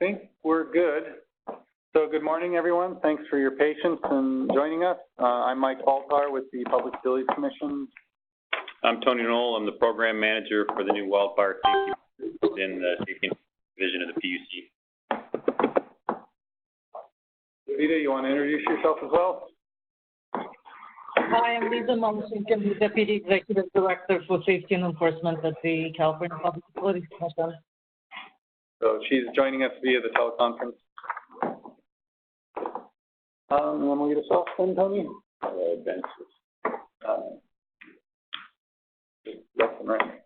think we're good. So good morning, everyone. Thanks for your patience and joining us. I'm Mike Baltar with the Public Utilities Commission. I'm Tony Knoll. I'm the Program Manager for the new Wildfire Safety in the Safety Division of the PUC. Vita, you want to introduce yourself as well? Hi, I'm Lisa Mamashinkin, Deputy Executive Director for Safety and Enforcement at the California Public Utilities Commission. So she's joining us via the teleconference. You want to lead us off then, Tony? Left and right.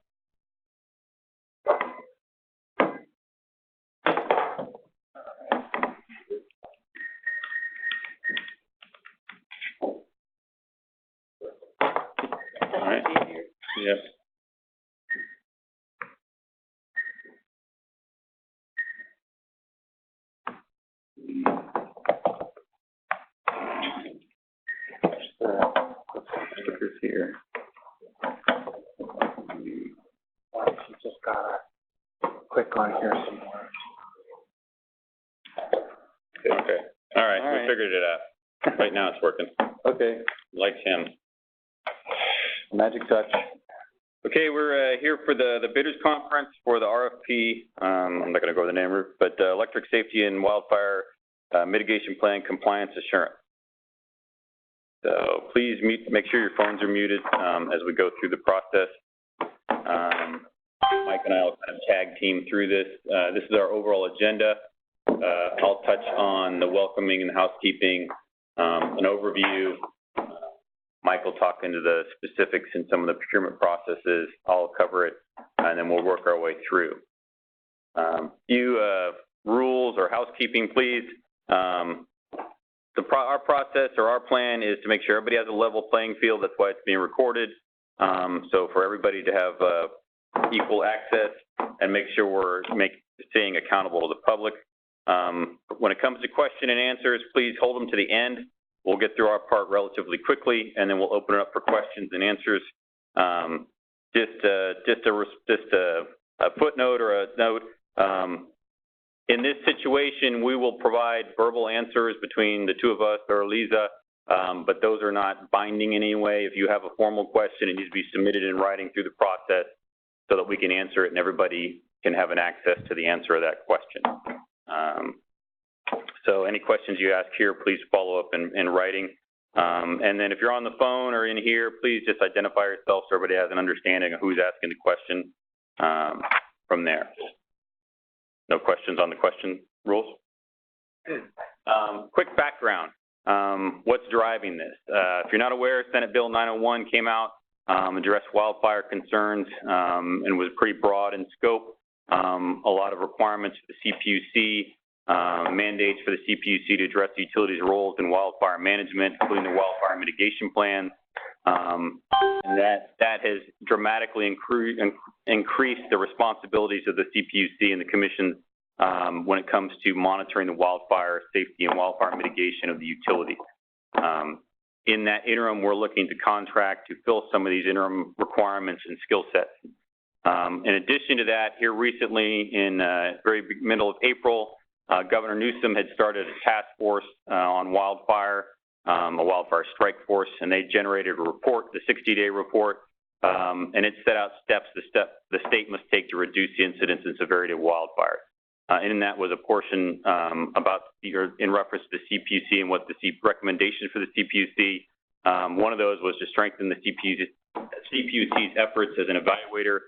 All right. Yes. Here. She just got to click on here somewhere. Okay. All right. We figured it out. Right now it's working. Okay. Like him. Magic touch. Okay, we're here for the bidders conference for the RFP. I'm not going to go over the name, but Electric Safety and Wildfire Mitigation Plan Compliance Assurance. So please make sure your phones are muted as we go through the process. Mike and I will kind of tag team through this. This is our overall agenda. I'll touch on the welcoming and the housekeeping, an overview. Mike will talk into the specifics in some of the procurement processes. I'll cover it, and then we'll work our way through. Few rules or housekeeping, please. Our process or our plan is to make sure everybody has a level playing field. That's why it's being recorded. So for everybody to have equal access and make sure we're staying accountable to the public. When it comes to question and answers, please hold them to the end. We'll get through our part relatively quickly, and then we'll open it up for questions and answers. Just a footnote or a note. In this situation, we will provide verbal answers between the two of us or Lisa, but those are not binding in any way. If you have a formal question, it needs to be submitted in writing through the process so that we can answer it and everybody can have an access to the answer of that question. So any questions you ask here, please follow up in writing. And then if you're on the phone or in here, please just identify yourself so everybody has an understanding of who's asking the question from there. No questions on the question rules? Quick background. What's driving this? If you're not aware, Senate Bill 901 came out, addressed wildfire concerns, and was pretty broad in scope. A lot of requirements for the CPUC, mandates for the CPUC to address the utilities' roles in wildfire management, including the wildfire mitigation plan. And that has dramatically increased the responsibilities of the CPUC and the Commission when it comes to monitoring the wildfire safety and wildfire mitigation of the utility. In that interim, we're looking to contract to fill some of these interim requirements and skill sets. In addition to that, here recently in very middle of April, Governor Newsom had started a task force on wildfire, a wildfire strike force, and they generated a report, the 60-day report, and it set out steps the state must take to reduce the incidence and severity of wildfires. And in that was a portion in reference to the CPUC and what the recommendations for the CPUC. One of those was to strengthen the CPUC's efforts as an evaluator,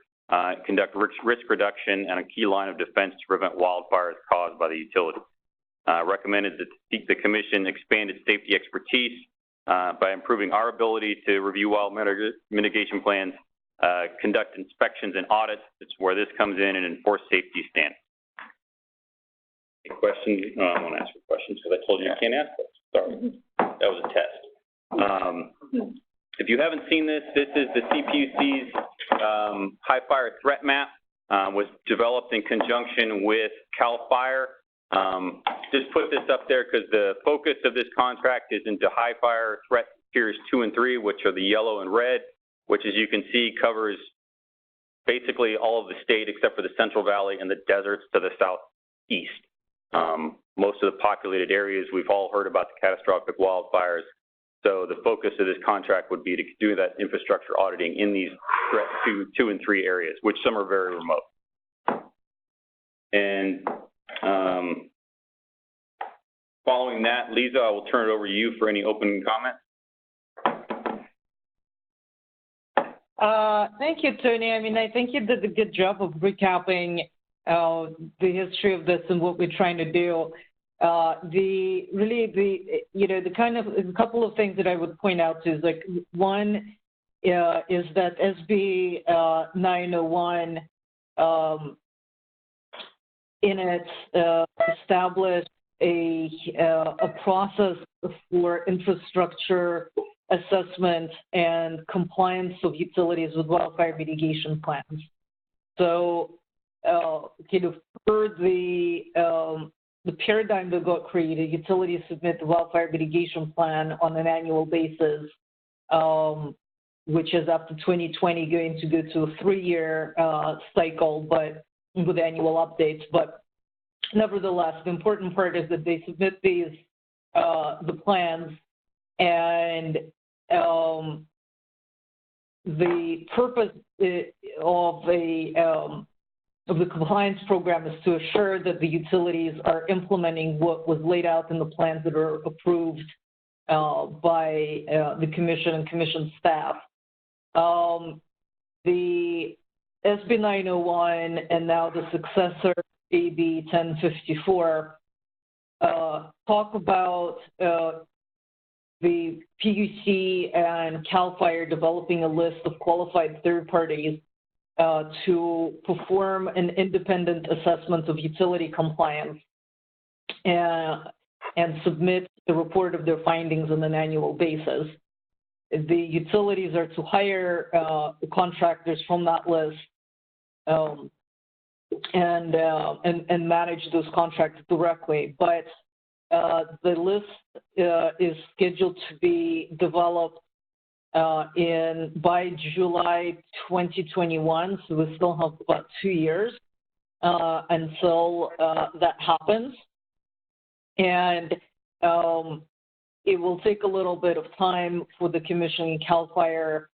conduct risk reduction, and a key line of defense to prevent wildfires caused by the utility. Recommended that the Commission expand its safety expertise by improving our ability to review wildfire mitigation plans, conduct inspections and audits. That's where this comes in, and enforce safety standards. Any questions? No, I won't ask for questions because I told you can't ask questions. Sorry. That was a test. If you haven't seen this, this is the CPUC's high fire threat map. Was developed in conjunction with CAL FIRE. Just put this up there because the focus of this contract is into high fire threat tiers 2 and 3, which are the yellow and red, which, as you can see, covers basically all of the state except for the Central Valley and the deserts to the southeast. Most of the populated areas, we've all heard about the catastrophic wildfires. So the focus of this contract would be to do that infrastructure auditing in these threat 2 and 3 areas, which some are very remote. And following that, Lisa, I will turn it over to you for any opening comments. Thank you, Tony. I mean, I think you did a good job of recapping the history of this and what we're trying to do. A couple of things that I would point out is, like, one is that SB 901 in it established a process for infrastructure assessment and compliance of utilities with wildfire mitigation plans. So, per the paradigm that got created, utilities submit the wildfire mitigation plan on an annual basis, which is after 2020 going to go to a 3-year cycle, but with annual updates. But nevertheless, the important part is that they submit these the plans, and the purpose of the compliance program is to assure that the utilities are implementing what was laid out in the plans that are approved by the commission and commission staff. The SB 901 and now the successor AB 1054 talk about the PUC and CAL FIRE developing a list of qualified third parties to perform an independent assessment of utility compliance and submit the report of their findings on an annual basis. The utilities are to hire contractors from that list and manage those contracts directly. But the list is scheduled to be developed by July 2021, so we still have about 2 years until that happens. And it will take a little bit of time for the Commission and CAL FIRE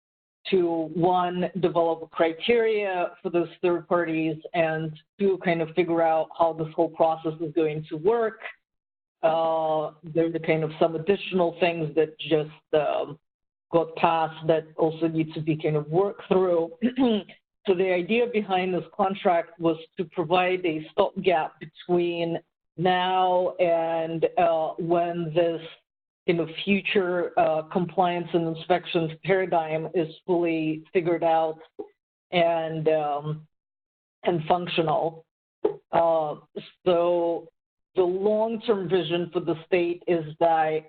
to, 1, develop criteria for those third parties, and 2, kind of figure out how this whole process is going to work. There's kind of some additional things that just got passed that also need to be kind of worked through. So the idea behind this contract was to provide a stopgap between now and when this future compliance and inspections paradigm is fully figured out and functional. So the long-term vision for the state is that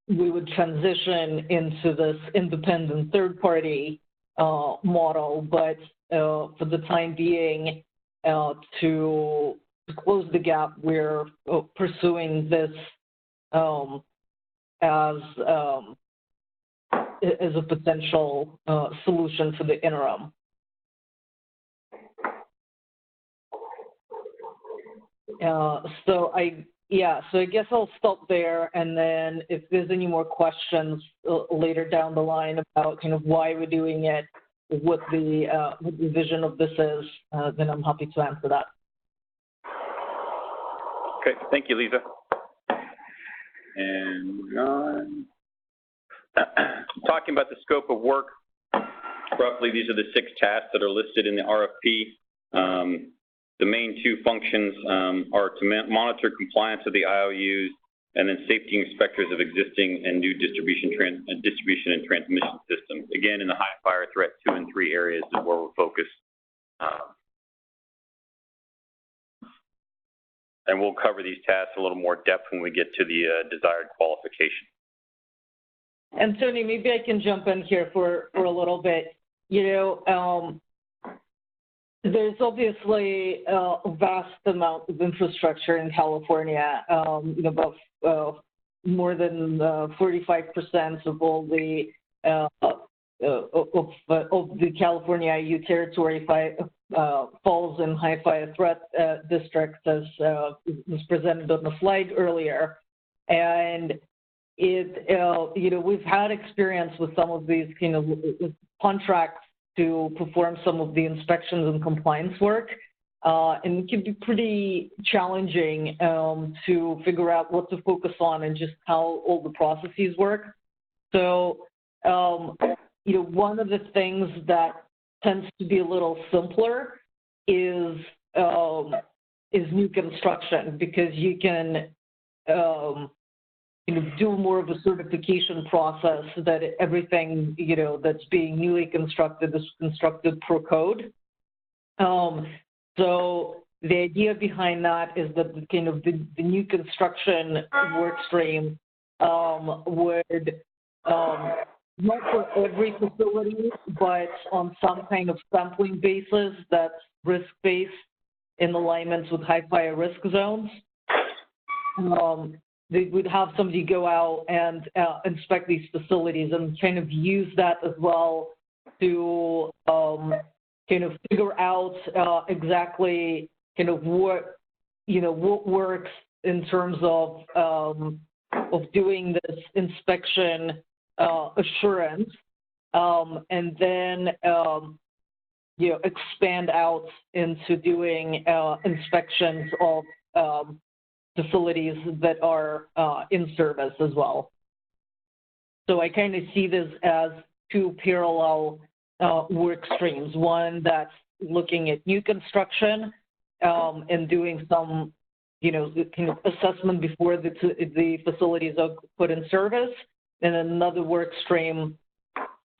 we would transition into this independent third-party model, but for the time being, to close the gap, we're pursuing this as a potential solution for the interim. So I guess I'll stop there, and then if there's any more questions later down the line about kind of why we're doing it, what the vision of this is, then I'm happy to answer that. Okay, thank you, Lisa. And moving on. Talking about the scope of work, roughly these are the 6 tasks that are listed in the RFP. The main 2 functions are to monitor compliance of the IOUs, and then safety inspectors of existing and new distribution and transmission systems. Again, in the high fire threat 2 and 3 areas is where we're focused. And we'll cover these tasks a little more depth when we get to the desired qualification. And Tony, maybe I can jump in here for a little bit. There's obviously a vast amount of infrastructure in California, about more than 45% of all the of the California IU territory, falls in high fire threat districts, as was presented on the slide earlier. And we've had experience with some of these contracts to perform some of the inspections and compliance work. And it can be pretty challenging to figure out what to focus on and just how all the processes work. So, one of the things that tends to be a little simpler is new construction, because you can do more of a certification process that everything that's being newly constructed is constructed per code. So the idea behind that is that the new construction work stream would not for every facility, but on some kind of sampling basis that's risk-based in alignment with high fire risk zones. They would have somebody go out and inspect these facilities and kind of use that as well to figure out exactly what works in terms of doing this inspection assurance, and then expand out into doing inspections of facilities that are in service as well. So I kind of see this as two parallel work streams. One that's looking at new construction and doing some, assessment before the facilities are put in service, and another work stream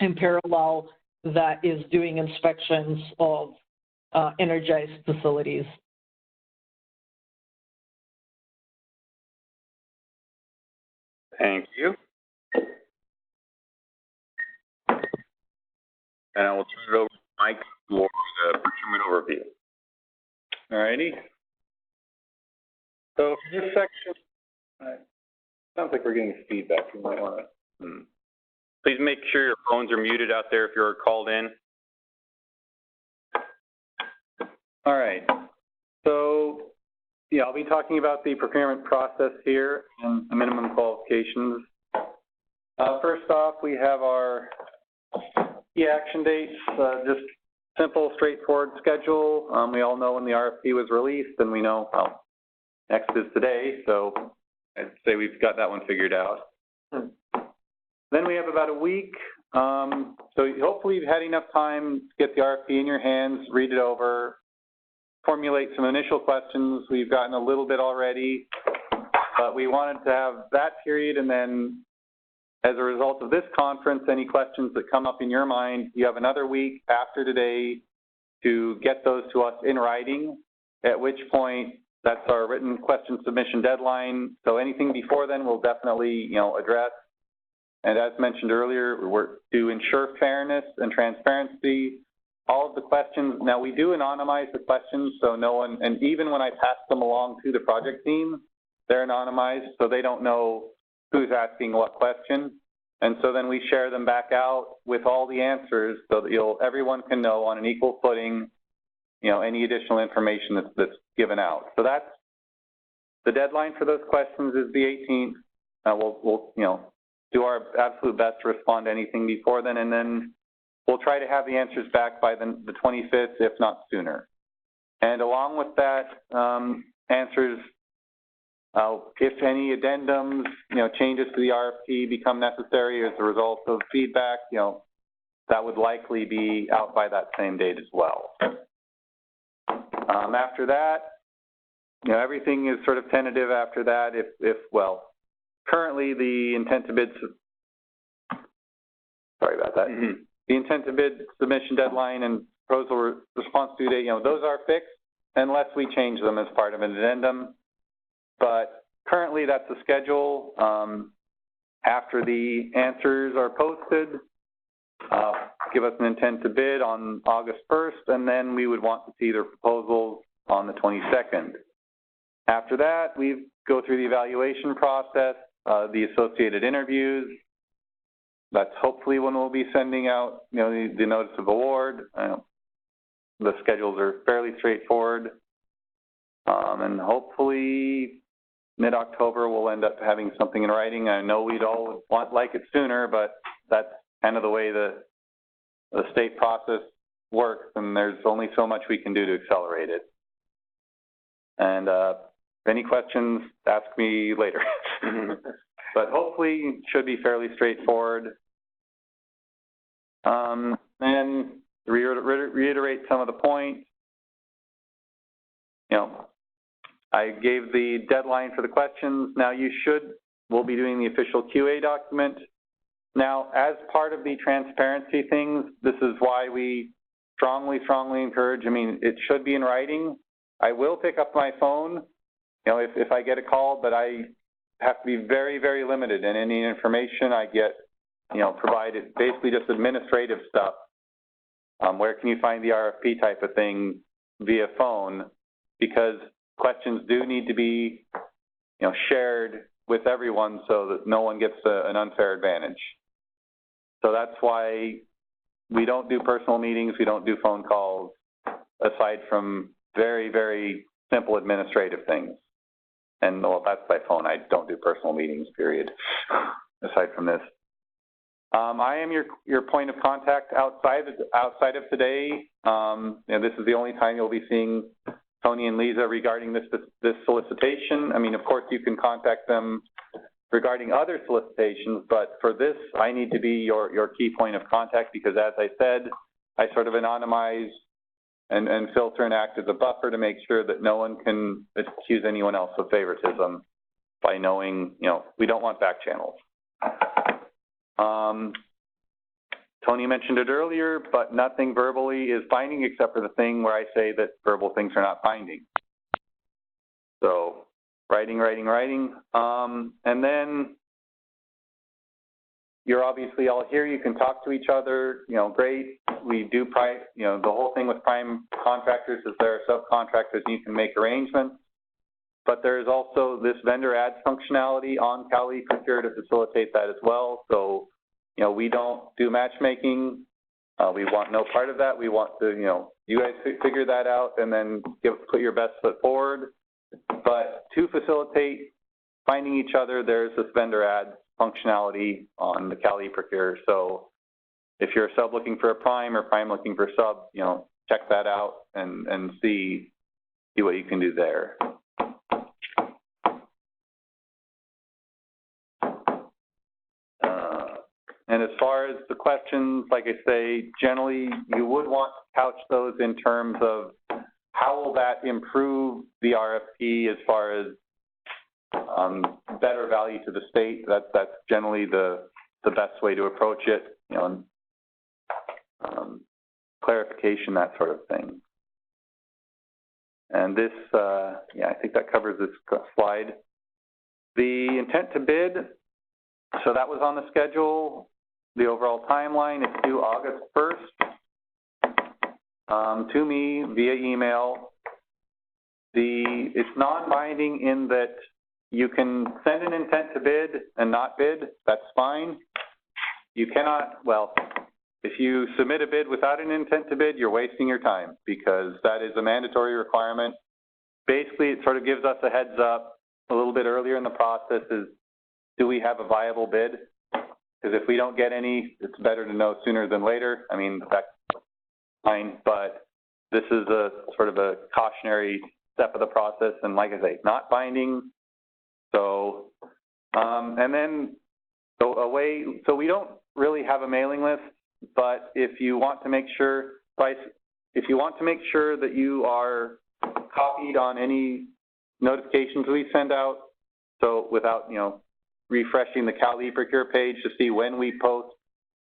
in parallel that is doing inspections of energized facilities. Thank you. And I will turn it over to Mike for the procurement overview. All righty. So for this section, sounds like we're getting feedback. You might want to. Please make sure your phones are muted out there if you're called in. All right. So, yeah, I'll be talking about the procurement process here and the minimum qualifications. First off, we have our key action dates, just simple, straightforward schedule. We all know when the RFP was released, and we know how next is today, so I'd say we've got that one figured out. Then we have about a week, so hopefully you've had enough time to get the RFP in your hands, read it over, formulate some initial questions. We've gotten a little bit already, but we wanted to have that period, and then as a result of this conference, any questions that come up in your mind, you have another week after today to get those to us in writing, at which point that's our written question submission deadline. So anything before then we'll definitely, address. And as mentioned earlier, we're to ensure fairness and transparency. All of the questions, now we do anonymize the questions, so no one, and even when I pass them along to the project team, they're anonymized, so they don't know who's asking what question. And so then we share them back out with all the answers so that everyone can know on an equal footing, any additional information that's given out. So that's the deadline for those questions is the 18th. We'll do our absolute best to respond to anything before then, and then we'll try to have the answers back by the 25th, if not sooner. And along with that, answers, if any addendums, changes to the RFP become necessary as a result of feedback, that would likely be out by that same date as well. After that, everything is sort of tentative after that. Currently the intent to bid, sorry about that. The intent to bid submission deadline and proposal response due date, those are fixed unless we change them as part of an addendum. But currently that's the schedule. After the answers are posted, give us an intent to bid on August 1st, and then we would want to see their proposals on the 22nd. After that, we go through the evaluation process, the associated interviews. That's hopefully when we'll be sending out, the notice of award. the schedules are fairly straightforward. And hopefully mid-October we'll end up having something in writing. I know we'd all like it sooner, but that's kind of the way the state process works, and there's only so much we can do to accelerate it. And any questions, ask me later. But hopefully it should be fairly straightforward. And reiterate some of the points. You know, I gave the deadline for the questions. Now we'll be doing the official QA document. Now, as part of the transparency things, this is why we strongly encourage, I mean, it should be in writing. I will pick up my phone, you know, if I get a call, but I have to be very, very limited in any information I get, you know, provided, basically just administrative stuff. Where can you find the RFP type of thing via phone? Because questions do need to be, you know, shared with everyone so that no one gets an unfair advantage. So that's why we don't do personal meetings, we don't do phone calls, aside from very, very simple administrative things. And well, that's by phone. I don't do personal meetings, period, aside from this. I am your point of contact outside of today. And this is the only time you'll be seeing Tony and Lisa regarding this solicitation. I mean, of course, you can contact them regarding other solicitations, but for this, I need to be your key point of contact because, as I said, I sort of anonymize and filter and act as a buffer to make sure that no one can accuse anyone else of favoritism by knowing, you know, we don't want back channels. Tony mentioned it earlier, but nothing verbally is binding except for the thing where I say that verbal things are not binding. So writing. And then you're obviously all here. You can talk to each other, you know, great. We do you know, the whole thing with prime contractors is there are subcontractors and you can make arrangements. But there's also this vendor ads functionality on CaliPUC to facilitate that as well. So, you know, we don't do matchmaking. We want no part of that. We want to, you know, you guys figure that out and then put your best foot forward. But to facilitate finding each other, there's this vendor ads functionality on the CaliPUC. So if you're a sub looking for a prime or prime looking for a sub, you know, check that out and see what you can do there. And as far as the questions, like I say, generally you would want to couch those in terms of how will that improve the RFP as far as better value to the state. That's generally the best way to approach it, you know, clarification, that sort of thing. And this, yeah, I think that covers this slide. The intent to bid, so that was on the schedule. The overall timeline is due August 1st to me via email. It's non-binding in that you can send an intent to bid and not bid. That's fine. You cannot, well, if you submit a bid without an intent to bid, you're wasting your time because that is a mandatory requirement. Basically, it sort of gives us a heads up a little bit earlier in the process is, do we have a viable bid? Because if we don't get any, it's better to know sooner than later. I mean, that's fine, but this is a sort of a cautionary step of the process, and like I say, not binding. So, and then so we don't really have a mailing list, but if you want to make sure, that you are copied on any notifications we send out, so without, you know, refreshing the CaliPUC page to see when we post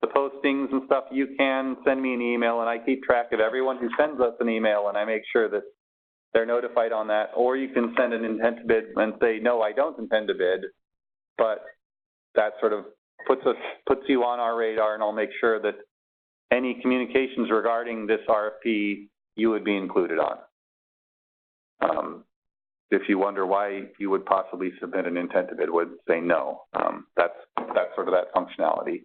the postings and stuff, you can send me an email, and I keep track of everyone who sends us an email, and I make sure that they're notified on that. Or you can send an intent to bid and say, no, I don't intend to bid, but that sort of puts you on our radar, and I'll make sure that any communications regarding this RFP you would be included on. If you wonder why you would possibly submit an intent to bid, would say no. That's sort of that functionality.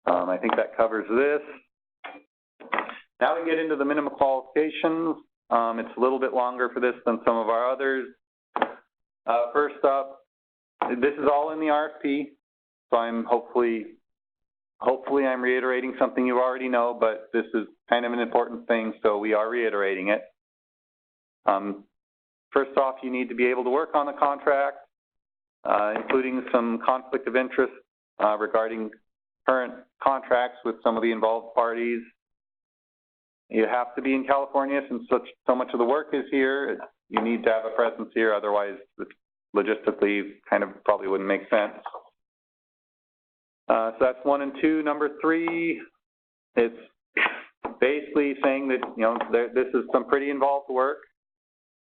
I think that covers this. Now we get into the minimum qualifications. It's a little bit longer for this than some of our others. First up, this is all in the RFP, so I'm hopefully I'm reiterating something you already know, but this is kind of an important thing, so we are reiterating it. First off, you need to be able to work on the contract, including some conflict of interest regarding current contracts with some of the involved parties. You have to be in California since so much of the work is here. You need to have a presence here, otherwise logistically kind of probably wouldn't make sense. So that's 1 and 2. Number 3, it's basically saying that, you know, this is some pretty involved work.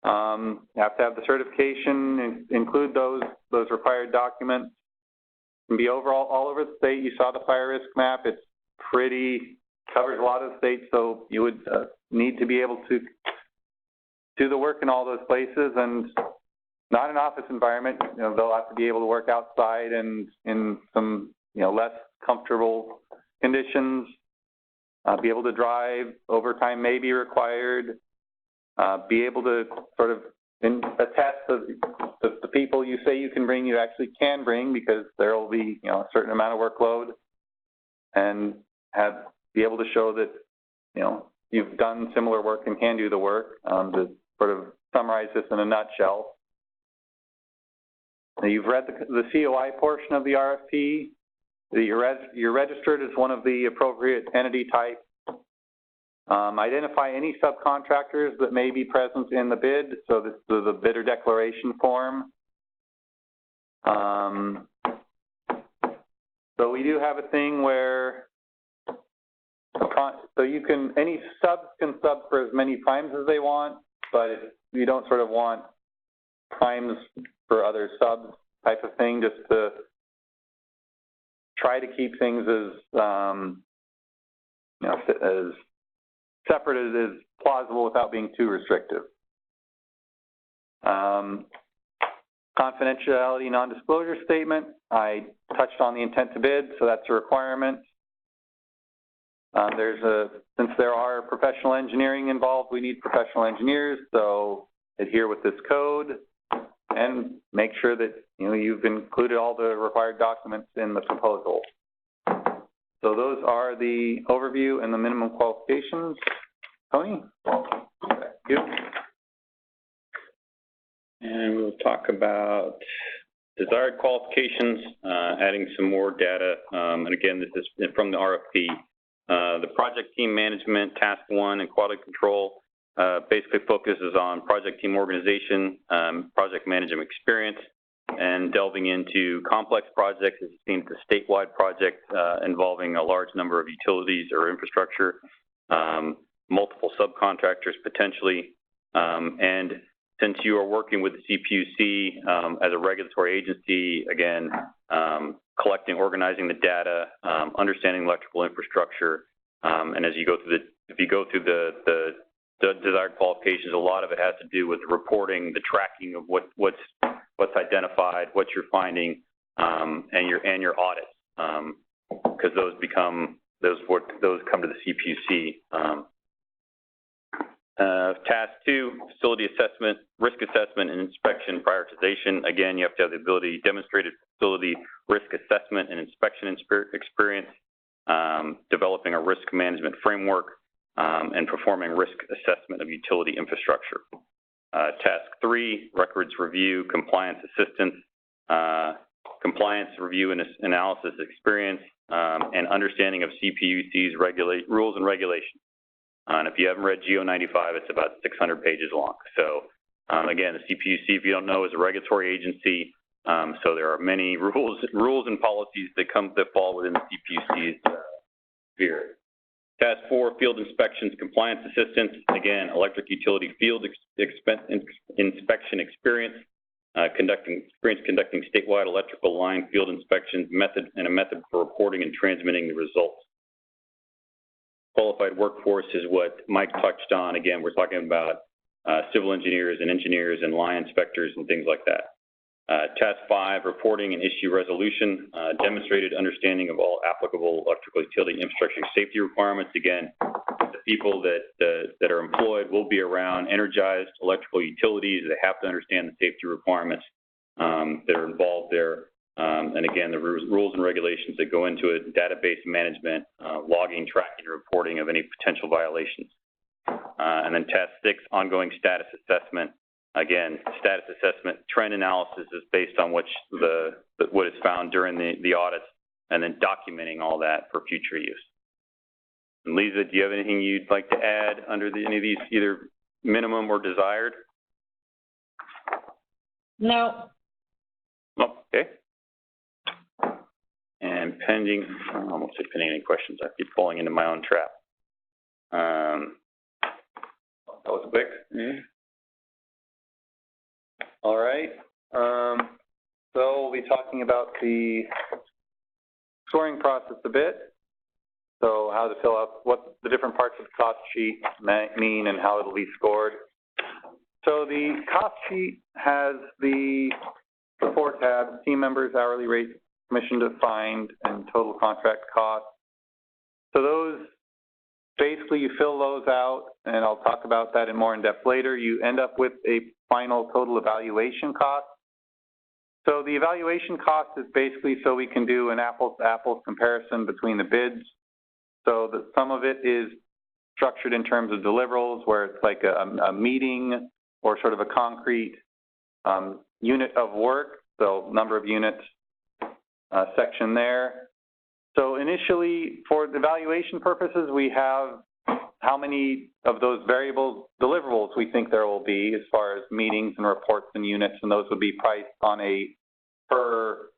You have to have the certification, include those required documents, and be overall all over the state. You saw the fire risk map. It's pretty, covers a lot of the state, so you would need to be able to do the work in all those places, and not an office environment. You know, they'll have to be able to work outside and in some, you know, less comfortable conditions, be able to drive. Overtime may be required. Be able to sort of attest to the people you say you can bring, you actually can bring, because there will be, you know, a certain amount of workload, and be able to show that, you know, you've done similar work and can do the work. To sort of summarize this in a nutshell, now, you've read the COI portion of the RFP. You're registered as one of the appropriate entity types. Identify any subcontractors that may be present in the bid, so this is the bidder declaration form. So we do have a thing where, so you can, any subs can sub for as many primes as they want, but you don't sort of want primes for other subs type of thing, just to try to keep things as, you know, as separate as plausible without being too restrictive. Confidentiality non-disclosure statement. I touched on the intent to bid, so that's a requirement. Since there are professional engineering involved, we need professional engineers, so adhere with this code and make sure that, you know, you've included all the required documents in the proposal. So those are the overview and the minimum qualifications. Tony? Back to you. And we'll talk about desired qualifications, adding some more data. And again, this is from the RFP. The project team management, task 1, and quality control basically focuses on project team organization, project management experience, and delving into complex projects. As you've seen, it's a statewide project involving a large number of utilities or infrastructure, multiple subcontractors potentially, and since you are working with the CPUC as a regulatory agency, again, collecting, organizing the data, understanding electrical infrastructure, and as you go through if you go through the desired qualifications, a lot of it has to do with reporting, the tracking of what's identified, what you're finding, and your audits, because those come to the CPUC. Task 2, facility assessment, risk assessment, and inspection prioritization. Again, you have to have the ability to demonstrate facility risk assessment and inspection experience, developing a risk management framework, and performing risk assessment of utility infrastructure. Task 3, records review, compliance assistance, compliance review and analysis experience, and understanding of CPUC's rules and regulations. And if you haven't read GO 95, it's about 600 pages long. So again, the CPUC, if you don't know, is a regulatory agency. So there are many rules and policies that fall within the CPUC's sphere. Task 4, field inspections, compliance assistance. Again, electric utility field inspection experience, conducting statewide electrical line field inspections, a method for reporting and transmitting the results. Qualified workforce is what Mike touched on. Again, we're talking about civil engineers and line inspectors and things like that. Task 5, reporting and issue resolution, demonstrated understanding of all applicable electrical utility infrastructure safety requirements. Again, the people that are employed will be around energized electrical utilities. They have to understand the safety requirements that are involved there. And again, the rules and regulations that go into it, database management, logging, tracking, and reporting of any potential violations. And then task 6, ongoing status assessment. Again, status assessment, trend analysis is based on what is found during the audits, and then documenting all that for future use. And Lisa, do you have anything you'd like to add under any of these, either minimum or desired? No. Oh, okay. And pending, I almost say pending any questions. I keep falling into my own trap. That was quick. Mm-hmm. All right. So we'll be talking about the scoring process a bit. So how to fill out what the different parts of the cost sheet mean and how it'll be scored. So the cost sheet has the 4 tabs: team members, hourly rate, commission defined, and total contract cost. So those, basically you fill those out, and I'll talk about that in more in depth later. You end up with a final total evaluation cost. So the evaluation cost is basically so we can do an apples-to-apples comparison between the bids. So that some of it is structured in terms of deliverables, where it's like a meeting or sort of a concrete unit of work, so number of units section there. So initially, for the evaluation purposes, we have how many of those variable deliverables we think there will be as far as meetings and reports and units, and those would be priced on a per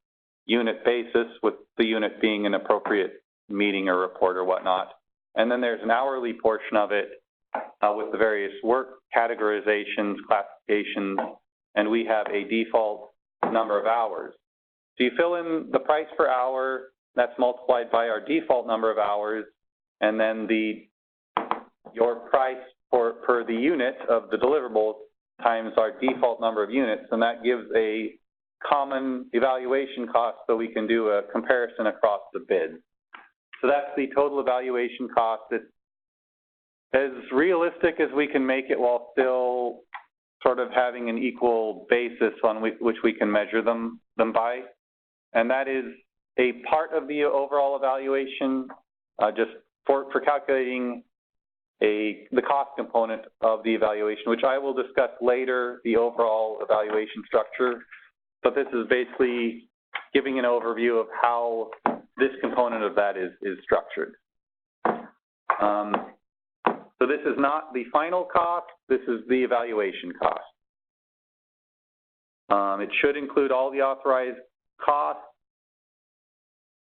unit basis, with the unit being an appropriate meeting or report or whatnot. And then there's an hourly portion of it with the various work categorizations, classifications, and we have a default number of hours. So you fill in the price per hour, that's multiplied by our default number of hours, and then your price per the unit of the deliverables times our default number of units, and that gives a common evaluation cost so we can do a comparison across the bid. So that's the total evaluation cost. It's as realistic as we can make it while still sort of having an equal basis on which we can measure them by. And that is a part of the overall evaluation, just for calculating the cost component of the evaluation, which I will discuss later, the overall evaluation structure. But this is basically giving an overview of how this component of that is structured. So this is not the final cost, this is the evaluation cost. It should include all the authorized costs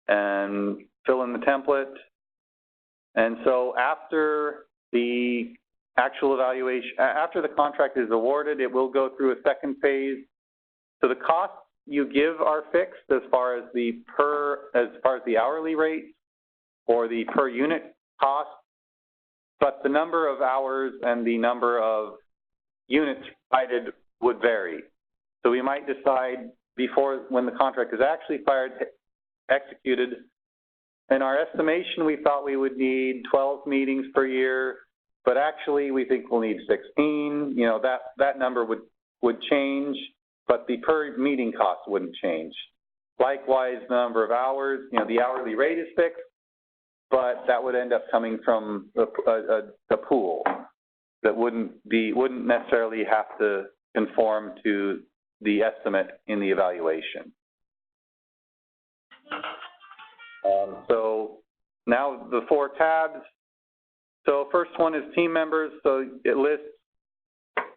and fill in the template. And so after the actual evaluation, after the contract is awarded, it will go through a second phase. So the costs you give are fixed as far as the hourly rate or the per unit cost, but the number of hours and the number of units provided would vary. So we might decide before, when the contract is actually executed, in our estimation we thought we would need 12 meetings per year, but actually we think we'll need 16. You know, that number would change, but the per meeting cost wouldn't change. Likewise, the number of hours, you know, the hourly rate is fixed, but that would end up coming from a pool that wouldn't necessarily have to conform to the estimate in the evaluation. So now the 4 tabs. So first one is team members. So it lists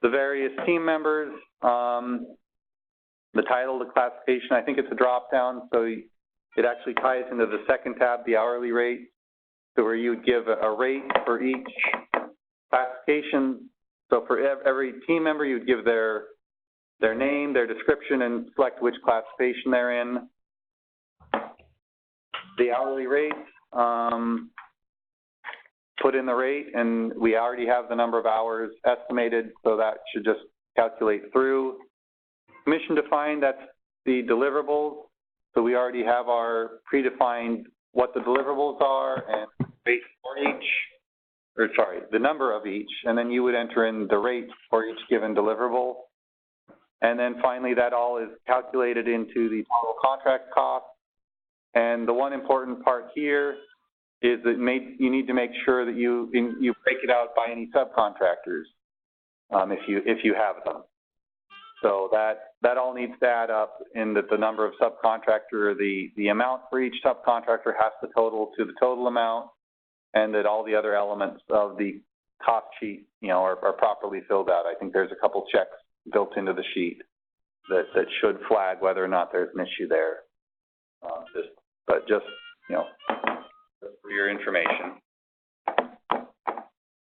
the various team members, the title, the classification. I think it's a drop down, so it actually ties into the second tab, the hourly rate, so where you would give a rate for each classification. So for every team member, you would give their name, their description, and select which classification they're in. The hourly rate, put in the rate, and we already have the number of hours estimated, so that should just calculate through. Commission defined, that's the deliverables. So we already have our predefined what the deliverables are and rate for each, the number of each, and then you would enter in the rate for each given deliverable. And then finally, that all is calculated into the total contract cost. And the one important part here is that you need to make sure that you break it out by any subcontractors, if you have them. So that all needs to add up in that the number of subcontractor, the amount for each subcontractor has to total to the total amount, and that all the other elements of the cost sheet, are properly filled out. I think there's a couple checks built into the sheet that should flag whether or not there's an issue there. Just for your information.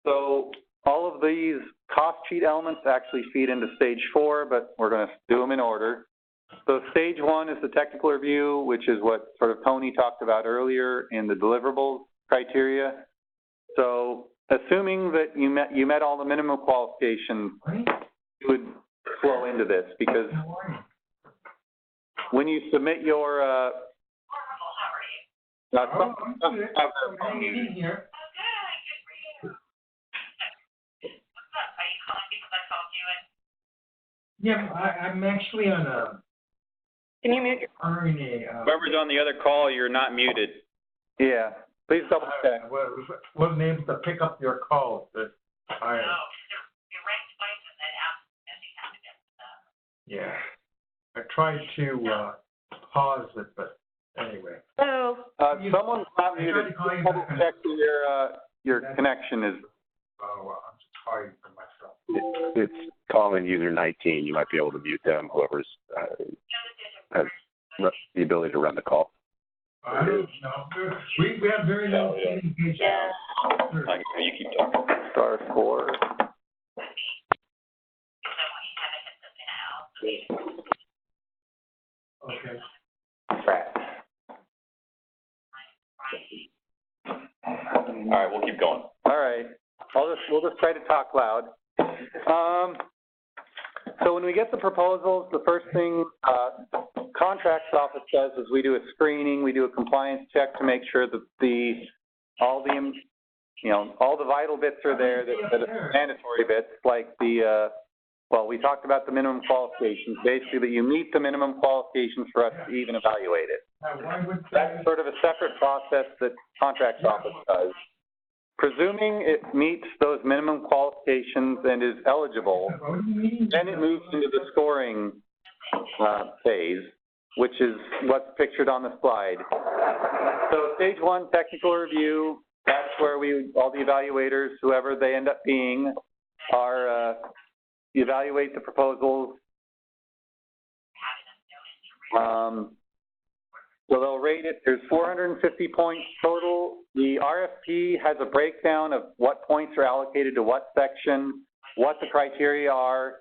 So all of these cost sheet elements actually feed into stage 4, but we're going to do them in order. So stage 1 is the technical review, which is what sort of Tony talked about earlier in the deliverables criteria. So assuming that you met all the minimum qualifications, you would flow into this, because when you submit your Yeah, I'm actually on a. Can you mute your? Whoever's on the other call, you're not muted. Yeah, please double check. What names to pick up your calls? You're ranked twice and then yeah, I tried to pause it, but anyway. Hello. Someone's not muted. Double check your connection is. Oh, well, I'm sorry for myself. It's calling user 19. You might be able to mute them, whoever's has the ability to run the call. I don't know. We have very little communication. Yeah. You keep talking. Star 4. Okay. All right, we'll keep going. All right. We'll just try to talk loud. So when we get the proposals, the first thing contracts office does is we do a screening, we do a compliance check to make sure that all the vital bits are there, that are mandatory bits, like we talked about the minimum qualifications, basically that you meet the minimum qualifications for us to even evaluate it. That's sort of a separate process that contracts office does. Presuming it meets those minimum qualifications and is eligible, then it moves into the scoring phase, which is what's pictured on the slide. So stage 1, technical review, that's where all the evaluators, whoever they end up being, evaluate the proposals. So they'll rate it. There's 450 points total. The RFP has a breakdown of what points are allocated to what section, what the criteria are.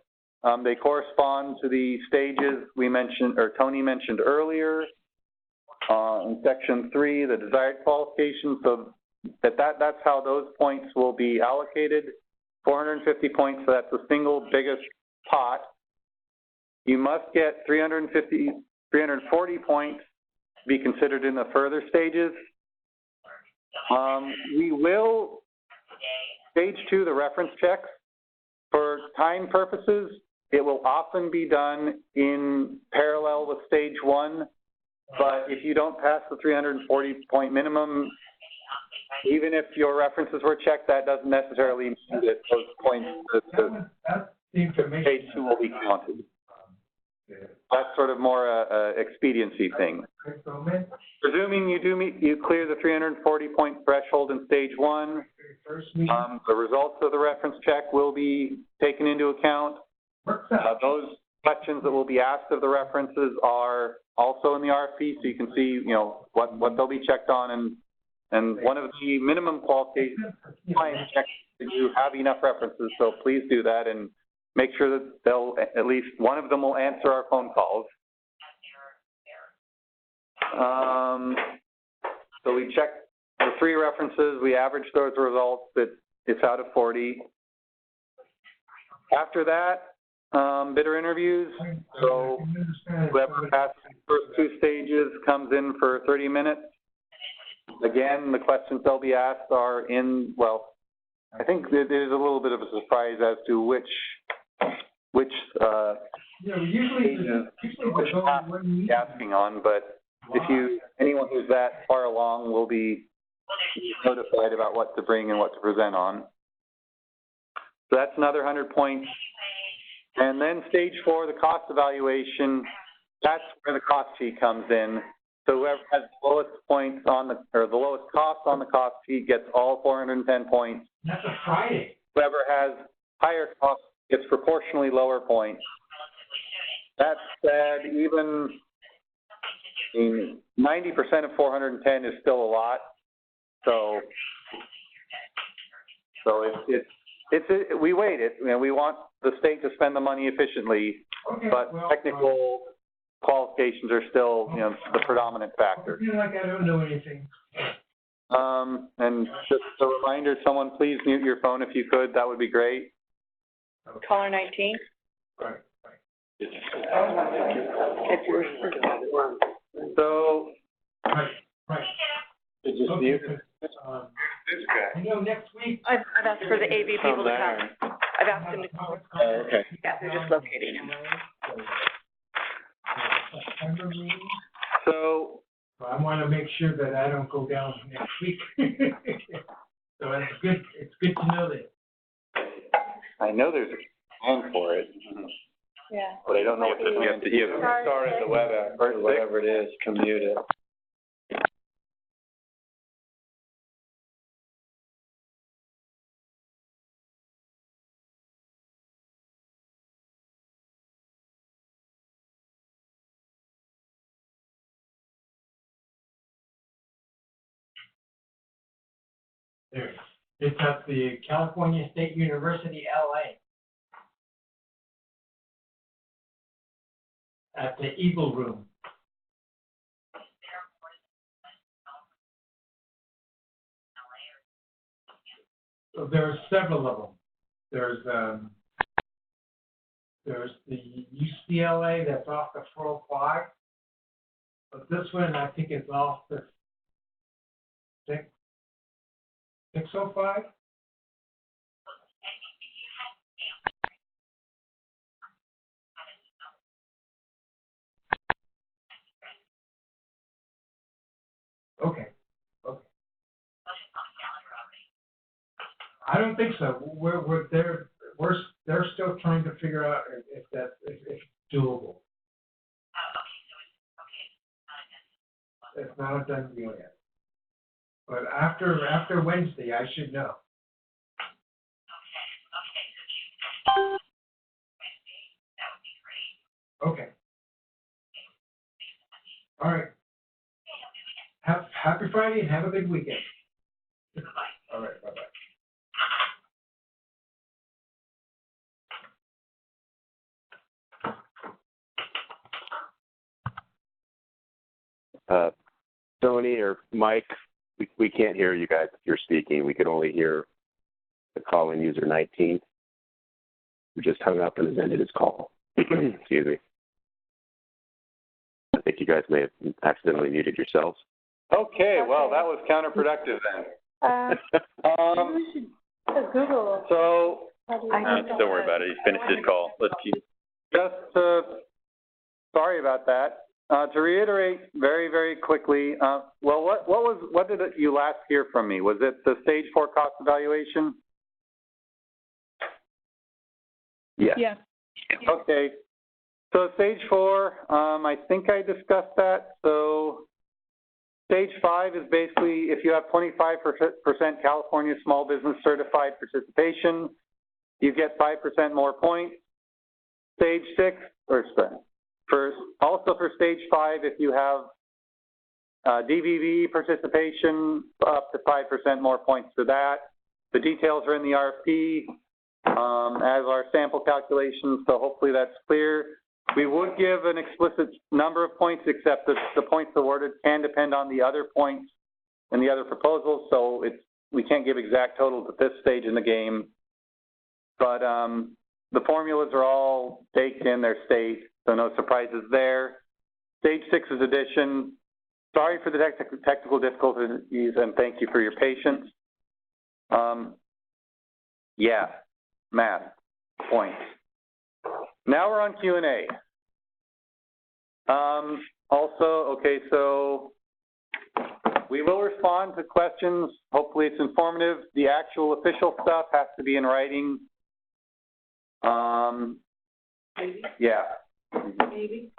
They correspond to the stages we mentioned, or Tony mentioned earlier in section 3, the desired qualifications. So that's how those points will be allocated. 450 points, so that's the single biggest pot. You must get 340 points to be considered in the further stages. We will, stage 2, the reference checks. For time purposes, it will often be done in parallel with stage 1, but if you don't pass the 340 point minimum, even if your references were checked, that doesn't necessarily mean that those points, stage 2 will be counted. That's sort of more a expediency thing. Presuming you clear the 340 point threshold in stage 1, the results of the reference check will be taken into account. Those questions that will be asked of the references are also in the RFP, so you can see, what they'll be checked on, and one of the minimum qualifications clients checks that you have enough references, so please do that and make sure that at least one of them will answer our phone calls. So we check the 3 references, we average those results, it's out of 40. After that, bidder interviews. So whoever passes the first 2 stages comes in for 30 minutes. Again, the questions they'll be asked are I think it is a little bit of a surprise as to which usually there's only one meeting. asking on, but if anyone who's that far along will be notified about what to bring and what to present on. So that's another 100 points. And then stage 4, the cost evaluation, that's where the cost sheet comes in. So whoever has the lowest points on the lowest cost on the cost sheet gets all 410 points. That's a Friday. Whoever has higher costs gets proportionally lower points. That said, even 90% of 410 is still a lot. So we weighed it. We want the state to spend the money efficiently, but technical qualifications are still, the predominant factor. I feel like I don't know anything. And just a reminder, someone please mute your phone if you could. That would be great. Caller 19. Right. So, Right. it just Okay, mute. this guy. Next week. I've asked for the AV people to come. I've asked them to come. Okay. Yeah, they're just locating him. September meeting. So, I want to make sure that I don't go down next week. So it's good to know that. I know there's a plan for it, Yeah. but I don't know if there's You have to start at the web app or whatever it is, commute it. There. It's at the California State University, LA. At the Eagle Room. So there's several of them. There's the UCLA that's off the 405. But this one, I think, is off the 605? Okay. I don't think so. They're still trying to figure out if it's doable. It's not a done deal yet. But after Wednesday, I should know. Okay. All right. Happy Friday and have a good weekend. Bye-bye. All right, bye-bye. Tony or Mike, we can't hear you guys if you're speaking. We could only hear the call-in user 19, who just hung up and has ended his call. Excuse me. I think you guys may have accidentally muted yourselves. Okay, well, that was counterproductive then. We should Google. So, Don't worry about it. He finished his call. Let's keep. Sorry about that. To reiterate very, very quickly, what did you last hear from me? Was it the stage 4 cost evaluation? Yes. Yeah. Okay. So stage 4, I think I discussed that. So stage 5 is basically if you have 25% California Small Business Certified participation, you get 5% more points. Stage 6, also for stage 5, if you have DVV participation, up to 5% more points for that. The details are in the RFP, as are sample calculations, so hopefully that's clear. We would give an explicit number of points, except that the points awarded can depend on the other points and the other proposals, so we can't give exact totals at this stage in the game. But the formulas are all baked in their state, so no surprises there. Stage 6 is addition. Sorry for the technical difficulties, and thank you for your patience. Yeah. Matt, points. Now we're on Q&A. Also, okay, so we will respond to questions. Hopefully it's informative. The actual official stuff has to be in writing. Yeah. Maybe.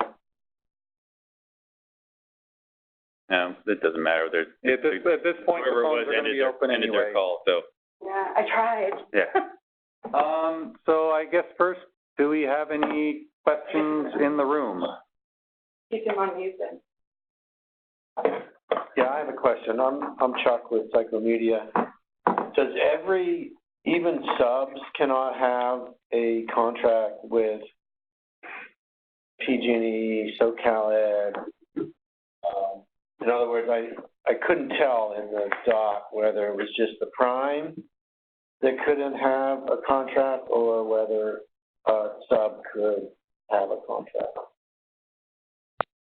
No, it doesn't matter. At this point, the whoever it phones was are going to be open ended anyway. their call, so. Yeah, I tried. Yeah. So I guess first, do we have any questions in the room? Keep them on mute then. Yeah, I have a question. I'm Chuck with Cyclomedia. Does even subs cannot have a contract with PG&E, SoCalEd? In other words, I couldn't tell in the doc whether it was just the prime that couldn't have a contract or whether a sub could have a contract.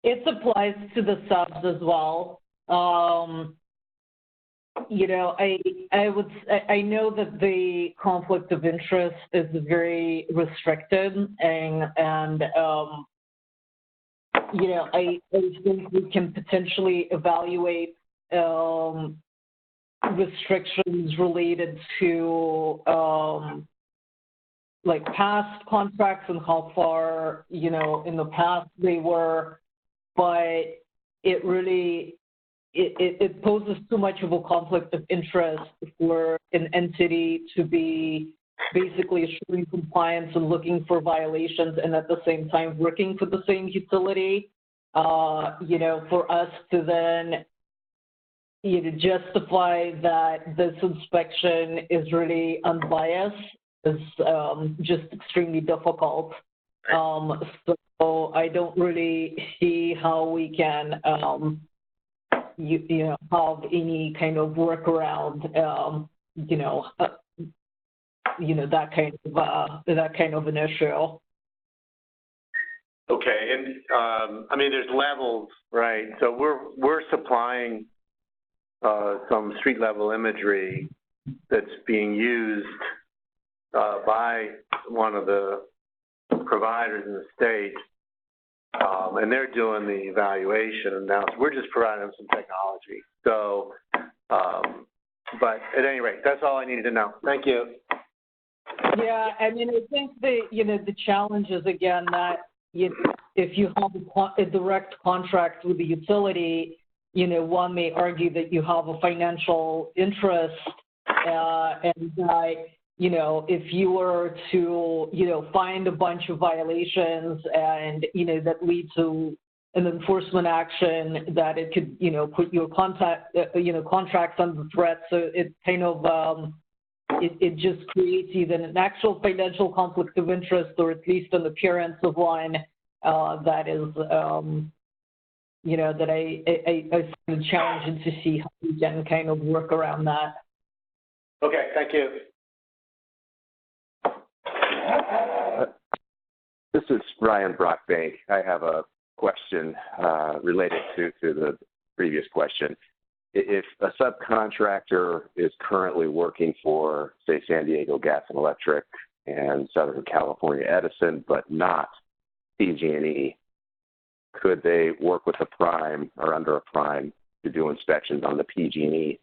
It applies to the subs as well. You know, I know that the conflict of interest is very restricted, and you know, I think we can potentially evaluate restrictions related to like past contracts and how far, you know, in the past they were, but it really, it poses too much of a conflict of interest for an entity to be basically assuring compliance and looking for violations and at the same time working for the same utility. You know, for us to then, you know, justify that this inspection is really unbiased is just extremely difficult. So I don't really see how we can, you know, have any kind of workaround, you know, that kind of an issue. Okay, and I mean, there's levels, right? So we're supplying some street level imagery that's being used by one of the providers in the state, and they're doing the evaluation, and now we're just providing them some technology. So, but at any rate, that's all I needed to know. Thank you. Yeah, I mean, I think the challenge is, again, that if you have a direct contract with the utility, you know, one may argue that you have a financial interest, and that, you know, if you were to, you know, find a bunch of violations and, you know, that lead to an enforcement action, that it could, you know, put your contracts under threat. So it kind of, it just creates either an actual financial conflict of interest or at least an appearance of one that is, you know, that I find it challenging to see how we can kind of work around that. Okay, thank you. This is Ryan Brockbank. I have a question related to the previous question. If a subcontractor is currently working for, say, San Diego Gas and Electric and Southern California Edison, but not PG&E, could they work with a prime or under a prime to do inspections on the PG&E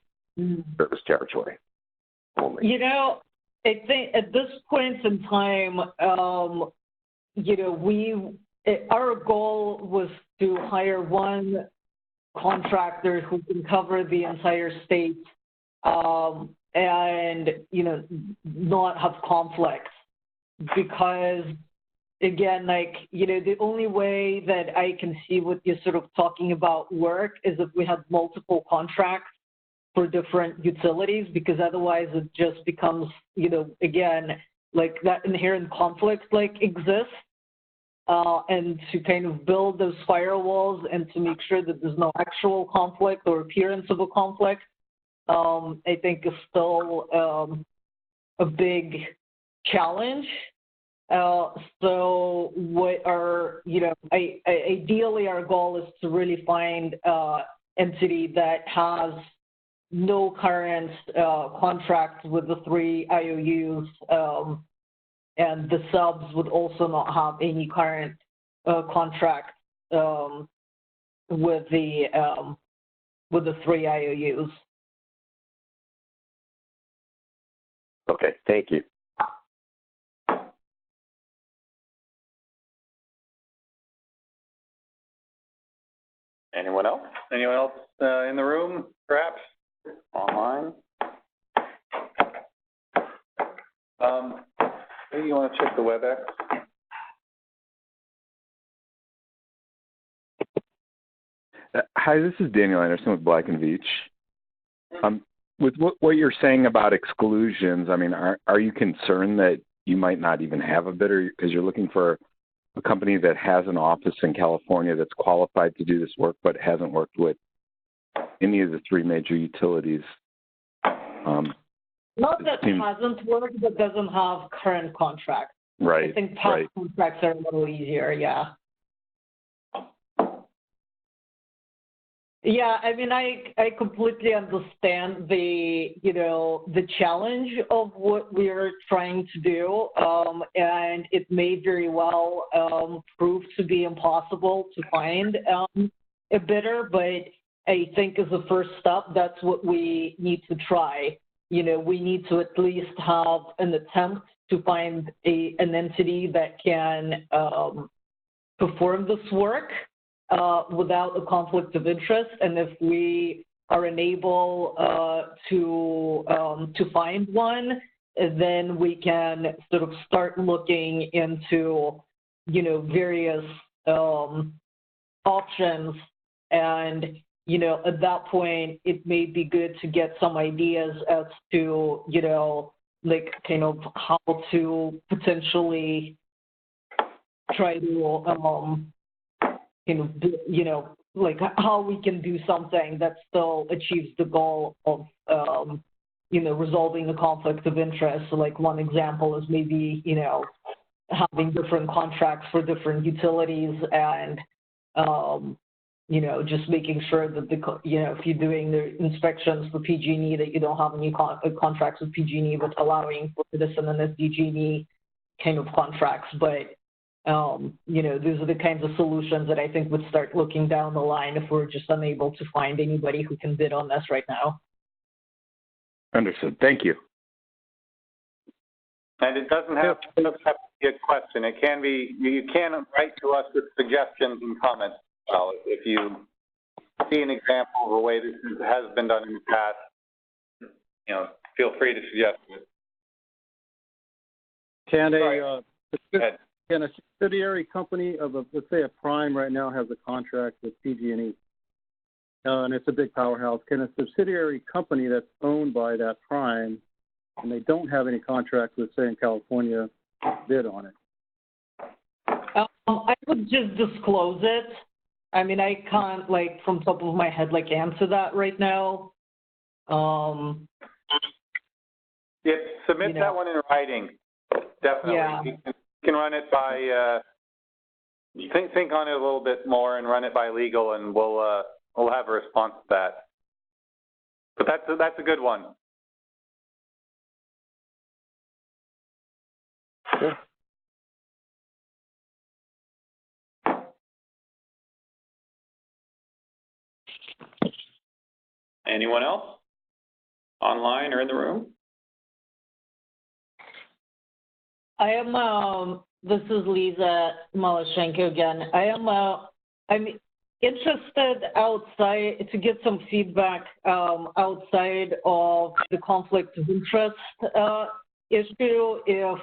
service territory only? You know, I think at this point in time, you know, our goal was to hire one contractor who can cover the entire state, and, you know, not have conflicts, because, again, like, you know, the only way that I can see what you're sort of talking about work is if we have multiple contracts for different utilities, because otherwise it just becomes, you know, again, like that inherent conflict like exists, and to kind of build those firewalls and to make sure that there's no actual conflict or appearance of a conflict, I think is still a big challenge. So what our, you know, ideally our goal is to really find an entity that has no current contract with the 3 IOUs, and the subs would also not have any current contract with the 3 IOUs. Okay, thank you. Anyone else? Anyone else in the room, perhaps? Online? Maybe you want to check the WebEx? Hi, this is Daniel Anderson with Black & Veatch. With what you're saying about exclusions, I mean, are you concerned that you might not even have a bidder because you're looking for a company that has an office in California that's qualified to do this work but hasn't worked with any of the 3 major utilities? Not that hasn't worked, but doesn't have current contracts. Right. I think past contracts are a little easier, yeah. Yeah, I mean, I completely understand the challenge of what we're trying to do, and it may very well prove to be impossible to find a bidder, but I think as a first step, that's what we need to try. We need to at least have an attempt to find an entity that can perform this work without a conflict of interest, and if we are unable to find one, then we can sort of start looking into, various options, and at that point, it may be good to get some ideas as to, like kind of how to potentially try to like how we can do something that still achieves the goal of, resolving the conflict of interest. So like one example is maybe, having different contracts for different utilities and, just making sure that if you're doing the inspections for PG&E, that you don't have any contracts with PG&E, but allowing for this and then SDG&E kind of contracts. But these are the kinds of solutions that I think would start looking down the line if we're just unable to find anybody who can bid on this right now. Understood. Thank you. And it doesn't have to be a question. It can be, you can write to us with suggestions and comments. Well, if you see an example of a way this has been done in the past, feel free to suggest it. Can a subsidiary company of let's say a prime right now has a contract with PG&E, and it's a big powerhouse. Can a subsidiary company that's owned by that prime, and they don't have any contract with, say, in California, bid on it? I would just disclose it. I mean, I can't, from top of my head, answer that right now. Yeah, submit that one in writing. Definitely. Yeah. You can run it by, think on it a little bit more and run it by legal, and we'll have a response to that. But that's a good one. Sure. Anyone else? Online or in the room? I am, this is Lisa Maloshenko again. I'm interested outside, to get some feedback outside of the conflict of interest issue, if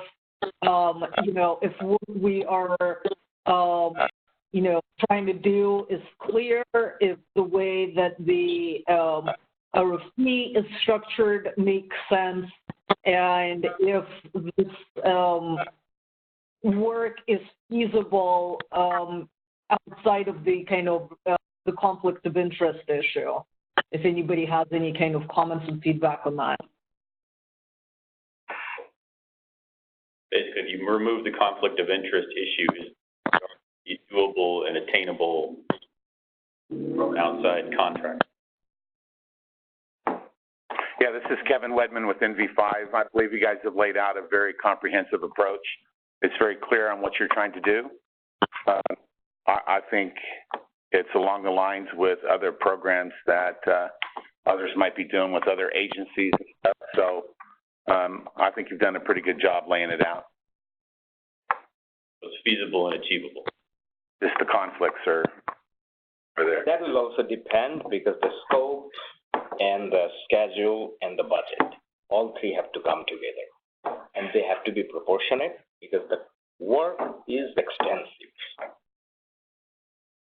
what we are, trying to do is clear, if the way that the RFP is structured makes sense, and if this work is feasible outside of the kind of the conflict of interest issue. If anybody has any kind of comments and feedback on that. Basically, if you remove the conflict of interest issues, it's doable and attainable from an outside contract. Yeah, this is Kevin Wedman with NV5. I believe you guys have laid out a very comprehensive approach. It's very clear on what you're trying to do. I think it's along the lines with other programs that others might be doing with other agencies and stuff. So I think you've done a pretty good job laying it out. It's feasible and achievable. Just the conflicts are there. That will also depend because the scope and the schedule and the budget, all three have to come together. And they have to be proportionate because the work is extensive,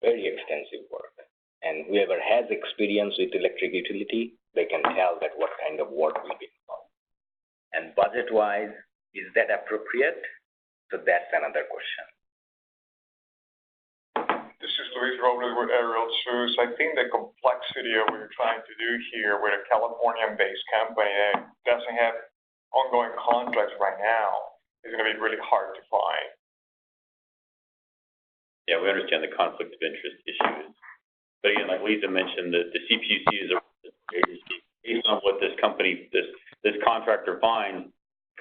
very extensive work. And whoever has experience with electric utility, they can tell that what kind of work will be involved. And budget-wise, is that appropriate? So that's another question. This is Luis Robles with Aerial Tools. I think the complexity of what you're trying to do here with a Californian-based company that doesn't have ongoing contracts right now is going to be really hard to find. Yeah, we understand the conflict of interest issues. But again, like Lisa mentioned, the CPUC is a agency. Based on what this company, this contractor finds,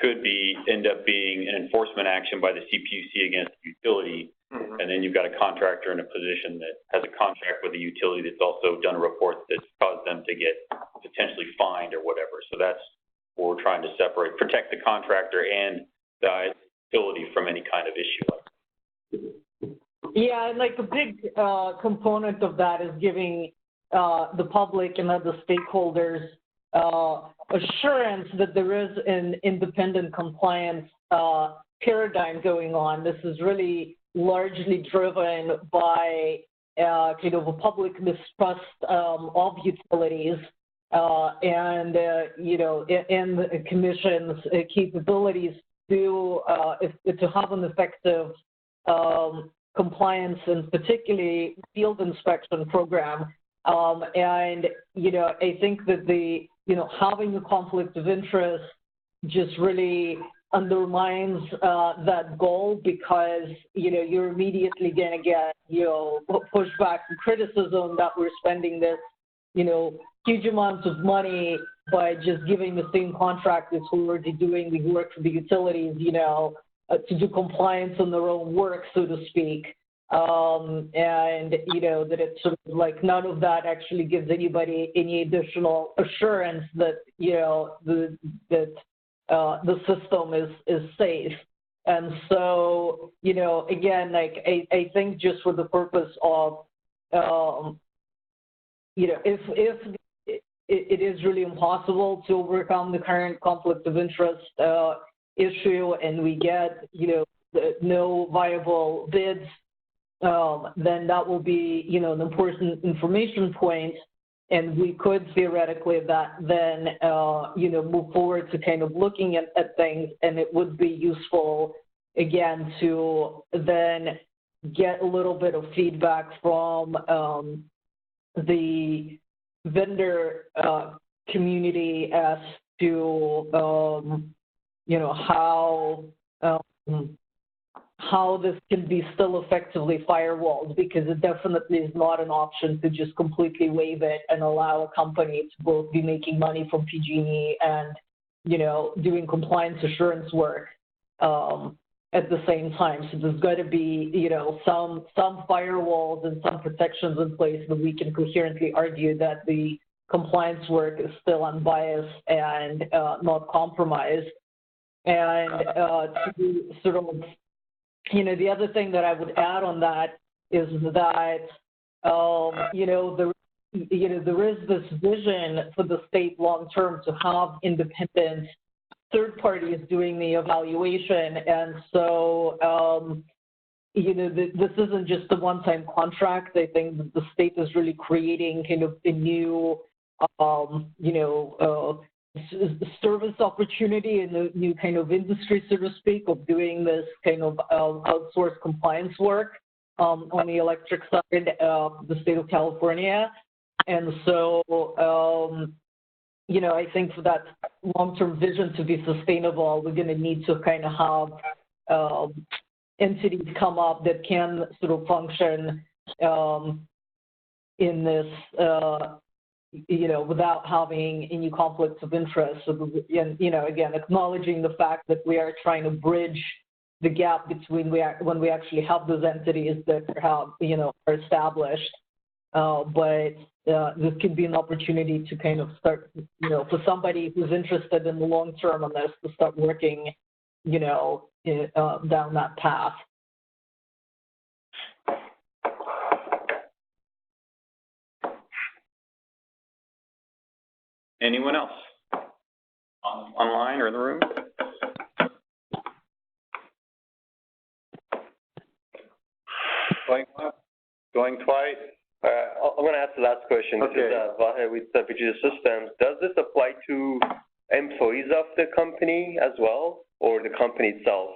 could end up being an enforcement action by the CPUC against the utility. Mm-hmm. And then you've got a contractor in a position that has a contract with the utility that's also done a report that's caused them to get potentially fined or whatever. So that's what we're trying to separate, protect the contractor and the utility from any kind of issue like that. Yeah, and like a big component of that is giving the public and other stakeholders assurance that there is an independent compliance paradigm going on. This is really largely driven by kind of a public mistrust of utilities and the Commission's capabilities to have an effective compliance and particularly field inspection program. And, I think that having a conflict of interest just really undermines that goal because, you're immediately going to get, pushback and criticism that we're spending this, huge amounts of money by just giving the same contractors who are already doing the work for the utilities, to do compliance on their own work, so to speak. And, that it's sort of like none of that actually gives anybody any additional assurance that, the system is safe. And so, again, like I think just for the purpose of, if it is really impossible to overcome the current conflict of interest issue and we get, no viable bids, then that will be, an important information point, and we could theoretically then, move forward to kind of looking at things, and it would be useful, again, to then get a little bit of feedback from the vendor community as to, how this can be still effectively firewalled, because it definitely is not an option to just completely waive it and allow a company to both be making money from PG&E and, doing compliance assurance work at the same time. So there's got to be, some firewalls and some protections in place that we can coherently argue that the compliance work is still unbiased and not compromised. And to sort of, the other thing that I would add on that is that, there is this vision for the state long term to have independent third parties doing the evaluation. And so, this isn't just a one-time contract. I think that the state is really creating kind of a new, service opportunity and a new kind of industry, so to speak, of doing this kind of outsourced compliance work on the electric side of the state of California. And so, I think for that long-term vision to be sustainable, we're going to need to kind of have entities come up that can sort of function in this without having any conflicts of interest. And, again, acknowledging the fact that we are trying to bridge the gap between when we actually have those entities that are established. But this could be an opportunity to kind of start, for somebody who's interested in the long term on this to start working, down that path. Anyone else? Online or in the room? Going twice? I'm going to ask the last question. Okay. This is Vahe with Visual Systems. Does this apply to employees of the company as well, or the company itself?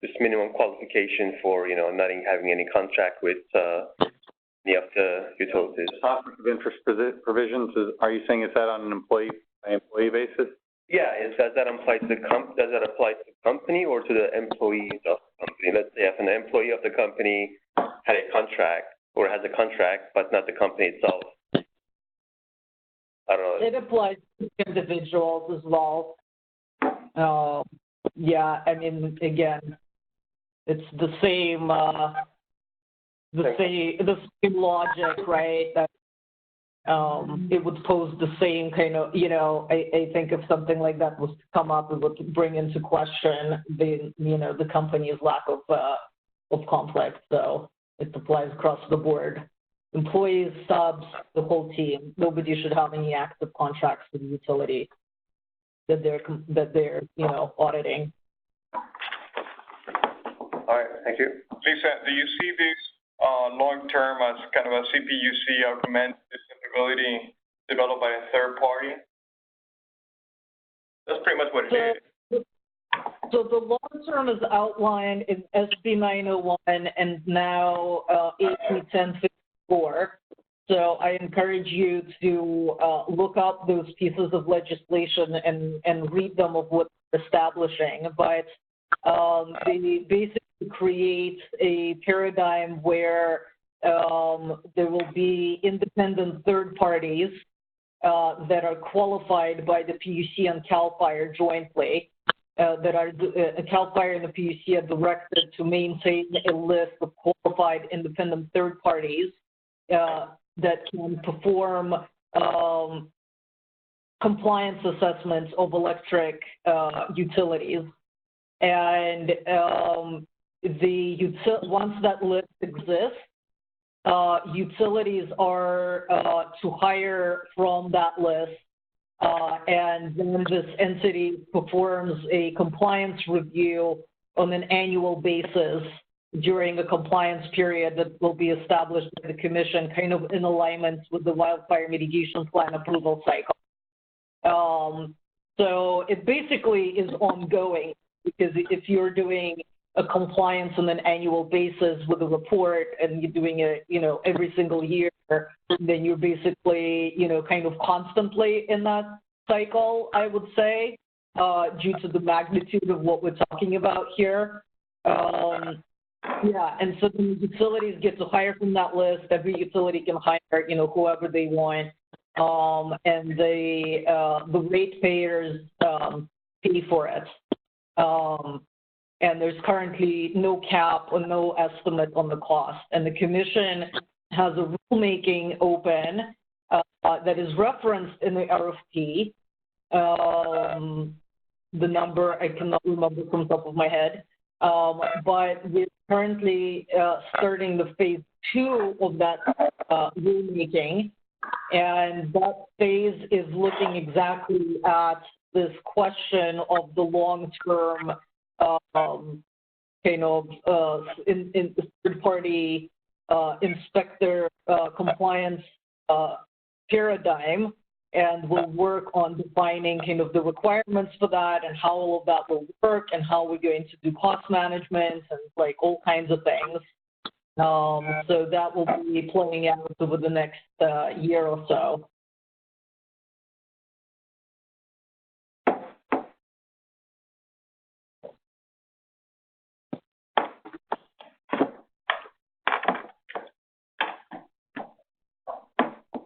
This minimum qualification for, not having any contract with any of the utilities. Conflict of interest provisions, are you saying is that on an employee basis? Yeah, does that apply to the company or to the employees of the company? Let's say if an employee of the company had a contract or has a contract, but not the company itself. I don't know. It applies to individuals as well. Yeah, I mean, again, it's the same logic, right? That it would pose the same kind of, I think if something like that was to come up, it would bring into question the company's lack of conflict. So it applies across the board. Employees, subs, the whole team. Nobody should have any active contracts with the utility that they're auditing. All right, thank you. Lisa, do you see this long-term as kind of a CPUC augmented ability developed by a third party? That's pretty much what it is. So the long-term is outlined in SB 901 and now AB 1054. So I encourage you to look up those pieces of legislation and read them of what they're establishing. But they basically create a paradigm where there will be independent third parties that are qualified by the PUC and CAL FIRE jointly. That are CAL FIRE and the PUC are directed to maintain a list of qualified independent third parties that can perform compliance assessments of electric utilities. And once that list exists, utilities are to hire from that list. And then this entity performs a compliance review on an annual basis during a compliance period that will be established by the Commission, kind of in alignment with the Wildfire Mitigation Plan approval cycle. So it basically is ongoing, because if you're doing a compliance on an annual basis with a report and you're doing it, every single year, then you're basically, kind of constantly in that cycle, I would say, due to the magnitude of what we're talking about here. Yeah, and so the utilities get to hire from that list. Every utility can hire, whoever they want, and the ratepayers pay for it. And there's currently no cap or no estimate on the cost. And the Commission has a rulemaking open that is referenced in the RFP. The number I cannot remember from the top of my head. But we're currently starting the phase 2 of that rulemaking. And that phase is looking exactly at this question of the long-term kind of in third-party inspector compliance paradigm, and we'll work on defining kind of the requirements for that and how all of that will work and how we're going to do cost management and like all kinds of things. So that will be playing out over the next year or so.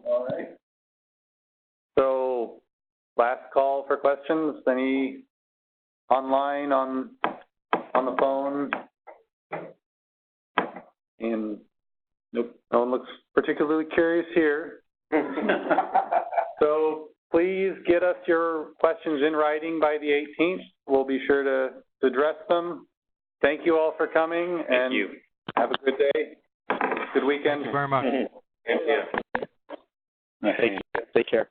All right. last call for questions. Any online, on the phone? And nope, no one looks particularly curious here. So please get us your questions in writing by the 18th. We'll be sure to address them. Thank you all for coming. Thank you. Have a good day. Good weekend. Thank you very much. Thank you. Take care.